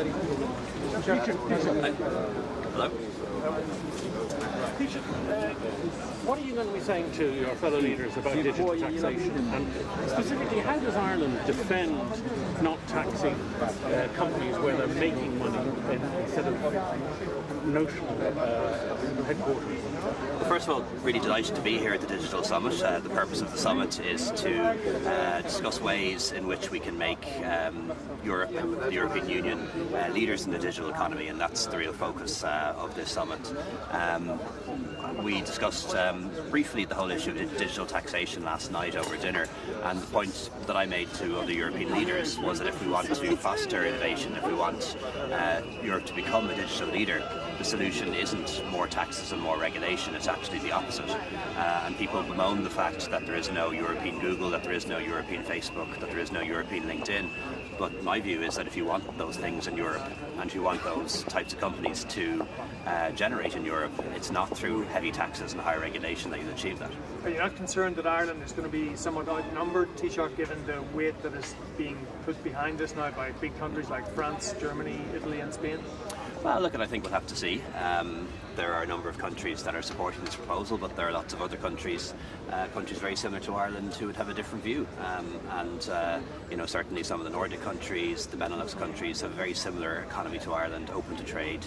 Hello? What are you going to be saying to your fellow leaders about digital taxation? And specifically, how does Ireland defend not taxing companies where they're making money instead of notional headquarters? Well, first of all, really delighted to be here at the Digital Summit. The purpose of the summit is to discuss ways in which we can make Europe and the European Union leaders in the digital economy, and that's the real focus of this summit. We discussed briefly the whole issue of digital taxation last night over dinner, and the point that I made to other European leaders was that if we want to foster innovation, if we want Europe to become a digital leader, the solution isn't more taxes and more regulation, it's actually the opposite. And people bemoan the fact that there is no European Google, that there is no European Facebook, that there is no European LinkedIn. But my view is that if you want those things in Europe, and if you want those types of companies to generate in Europe, it's not through heavy taxes and higher regulation that you'll achieve that. Are you not concerned that Ireland is going to be somewhat outnumbered, Taoiseach, given the weight that is being put behind this now by big countries like France, Germany, Italy and Spain? Well, look, I think we'll have to see. There are a number of countries that are supporting this proposal, but there are lots of other countries very similar to Ireland, who would have a different view. Certainly some of the Nordic countries, the Benelux countries, have a very similar economy to Ireland, open to trade,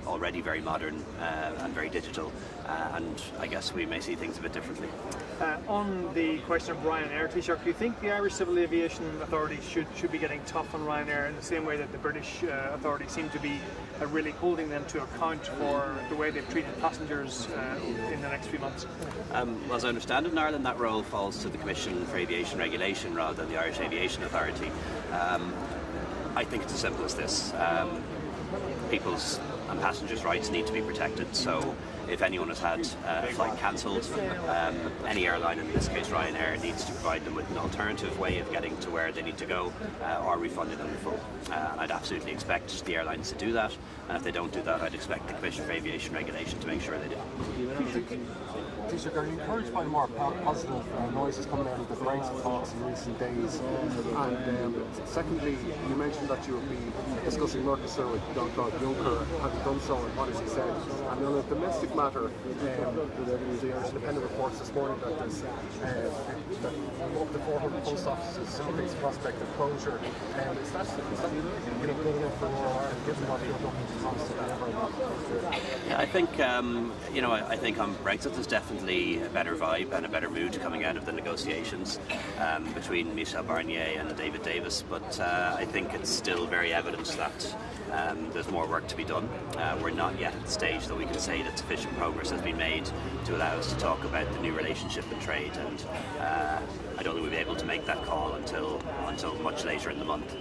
already very modern and very digital. And I guess we may see things a bit differently. On the question of Ryanair, Taoiseach, do you think the Irish Civil Aviation Authority should be getting tough on Ryanair in the same way that the British authorities seem to be really holding them to account for the way they've treated passengers in the next few months? As I understand it, in Ireland, that role falls to the Commission for Aviation Regulation rather than the Irish Aviation Authority. I think it's as simple as this. People's and passengers' rights need to be protected, so if anyone has had a flight cancelled, any airline, in this case Ryanair, needs to provide them with an alternative way of getting to where they need to go, or refunding them in full. And I'd absolutely expect the airlines to do that, and if they don't do that, I'd expect the Commission for Aviation Regulation to make sure they do. Taoiseach, are you encouraged by more positive noises coming out of the Brexit talks in recent days? And secondly, you mentioned that you would be discussing Mercosur with Jean-Claude Juncker. Have you done so, and what has he said? And on a domestic matter, the Irish Independent reports this morning that there's that up to 400 post offices face prospect of closure. Is that good enough for Ireland, given what you're looking to promise to deliver? Yeah, I think I think on Brexit there's definitely a better vibe and a better mood coming out of the negotiations between Michel Barnier and David Davis, but I think it's still very evident that there's more work to be done. We're not yet at the stage that we can say that sufficient progress has been made to allow us to talk about the new relationship in trade, and I don't think we'll be able to make that call until much later in the month.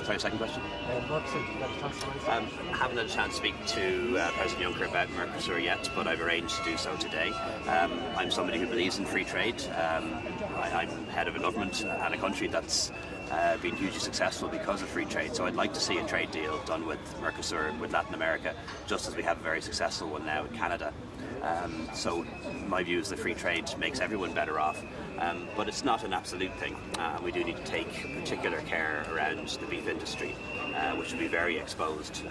Sorry, second question? I haven't had a chance to speak to President Juncker about Mercosur yet, but I've arranged to do so today. I'm somebody who believes in free trade. I'm head of a government and a country that's been hugely successful because of free trade, so I'd like to see a trade deal done with Mercosur, with Latin America, just as we have a very successful one now with Canada. So my view is that free trade makes everyone better off, but it's not an absolute thing. We do need to take particular care around the beef industry, which will be very exposed,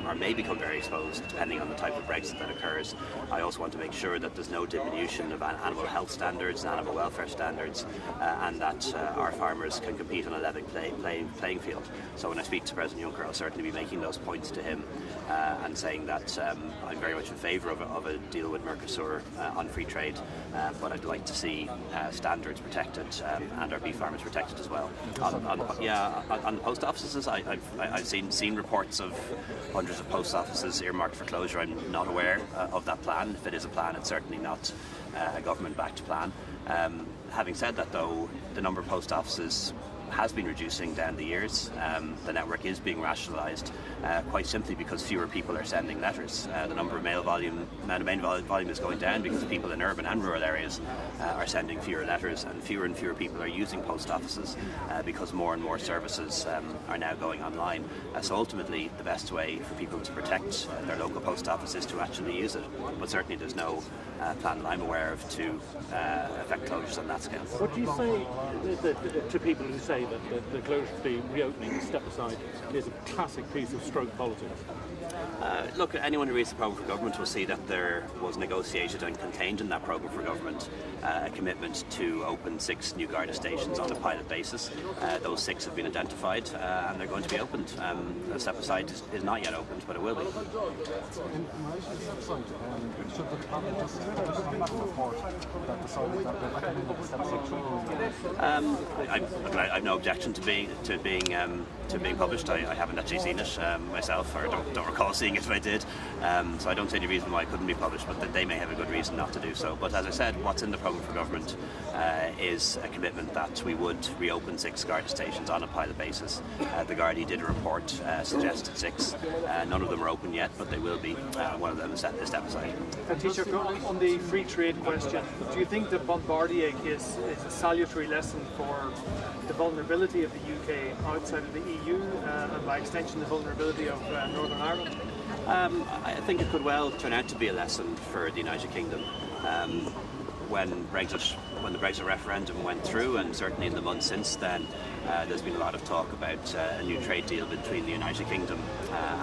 or may become very exposed, depending on the type of Brexit that occurs. I also want to make sure that there's no diminution of animal health standards and animal welfare standards, and that our farmers can compete on a level playing field. So when I speak to President Juncker, I'll certainly be making those points to him and saying that I'm very much in favour of a deal with Mercosur on free trade, but I'd like to see standards protected and our beef farmers protected as well. On the post offices, I've seen reports of hundreds of post offices earmarked for closure. I'm not aware of that plan. If it is a plan, it's certainly not a government-backed plan. Having said that, though, the number of post offices has been reducing down the years. The network is being rationalised quite simply because fewer people are sending letters. The number of mail volume is going down because people in urban and rural areas are sending fewer letters, and fewer people are using post offices because more and more services are now going online. So ultimately, the best way for people to protect their local post office is to actually use it. But certainly there's no plan that I'm aware of to affect closures on that scale. What do you say to people who say say that the reopening step aside is a classic piece of stroke politics? Look, anyone who reads the programme for government will see that there was negotiated and contained in that programme for government a commitment to open 6 new Garda stations on a pilot basis. Those 6 have been identified and they're going to be opened. The step aside is not yet opened, but it will be. In relation to the step aside, should the Parliament just come back with a report that decided that they're recommending the step aside? I've no objection to being published. I haven't actually seen it myself, or don't recall seeing it if I did. So I don't see any reason why it couldn't be published, but they may have a good reason not to do so. But as I said, what's in the programme for government is a commitment that we would reopen 6 Garda stations on a pilot basis. The Gardaí did a report, suggested 6. None of them are open yet, but they will be. One of them is step aside. Taoiseach, on the free trade question, do you think that Bombardier is a salutary lesson for the vulnerability of the UK outside of the EU and by extension the vulnerability of Northern Ireland? I think it could well turn out to be a lesson for the United Kingdom. When the Brexit referendum went through, and certainly in the months since then, there's been a lot of talk about a new trade deal between the United Kingdom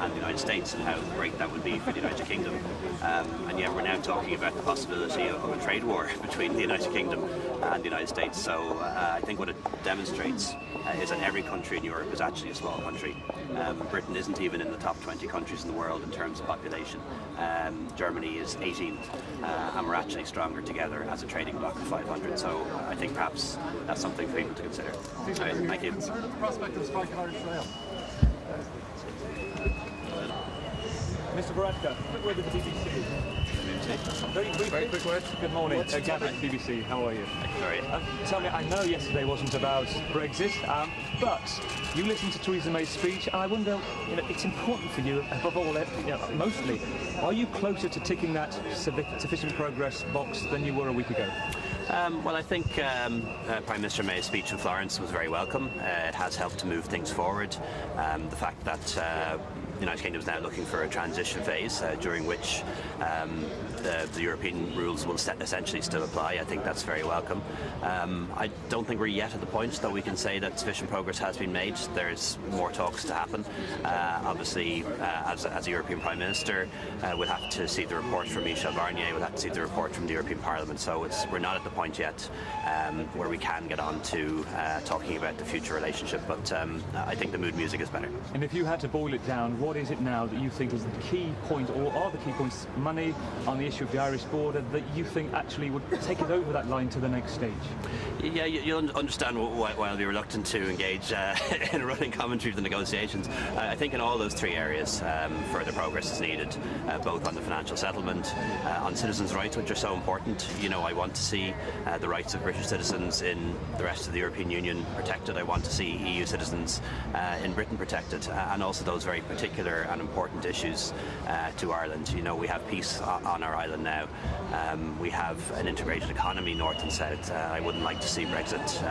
and the United States and how great that would be for the United Kingdom. And yet we're now talking about the possibility of a trade war between the United Kingdom and the United States. So I think what it demonstrates is that every country in Europe is actually a small country. Britain isn't even in the top 20 countries in the world in terms of population. Germany is 18th, and we're actually stronger together as a trading bloc of 500. So I think perhaps that's something for people to consider. Thank you. Consider the prospect of striking Irish rail. Mr. Varadkar, quick word with the BBC. Very quick word. Good morning. Gavin, BBC. How are you? Sorry. Tell me, I know yesterday wasn't about Brexit, but you listened to Theresa May's speech, and I wonder, it's important for you, above all, mostly, are you closer to ticking that sufficient progress box than you were a week ago? Well, I think Prime Minister May's speech in Florence was very welcome. It has helped to move things forward. The fact that the United Kingdom is now looking for a transition phase during which the European rules will essentially still apply. I think that's very welcome. I don't think we're yet at the point that we can say that sufficient progress has been made. There's more talks to happen. Obviously, as a European Prime Minister, we'll have to see the report from Michel Barnier, we'll have to see the report from the European Parliament. So we're not at the point yet where we can get on to talking about the future relationship, but I think the mood music is better. And if you had to boil it down, what is it now that you think is the key point, or are the key points, money, on the issue of the Irish border, that you think actually would take it over that line to the next stage? Yeah, you'll understand why I'll be reluctant to engage in a running commentary of the negotiations. I think in all those 3 areas further progress is needed, both on the financial settlement, on citizens' rights, which are so important. I want to see the rights of British citizens in the rest of the European Union protected. I want to see EU citizens in Britain protected, and also those very particular and important issues to Ireland. We have peace on our island now. We have an integrated economy, north and south. I wouldn't like to see Brexit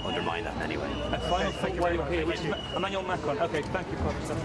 undermine that in any way. A final thought while you're here, which is Emmanuel Macron. Okay, thank you, Professor.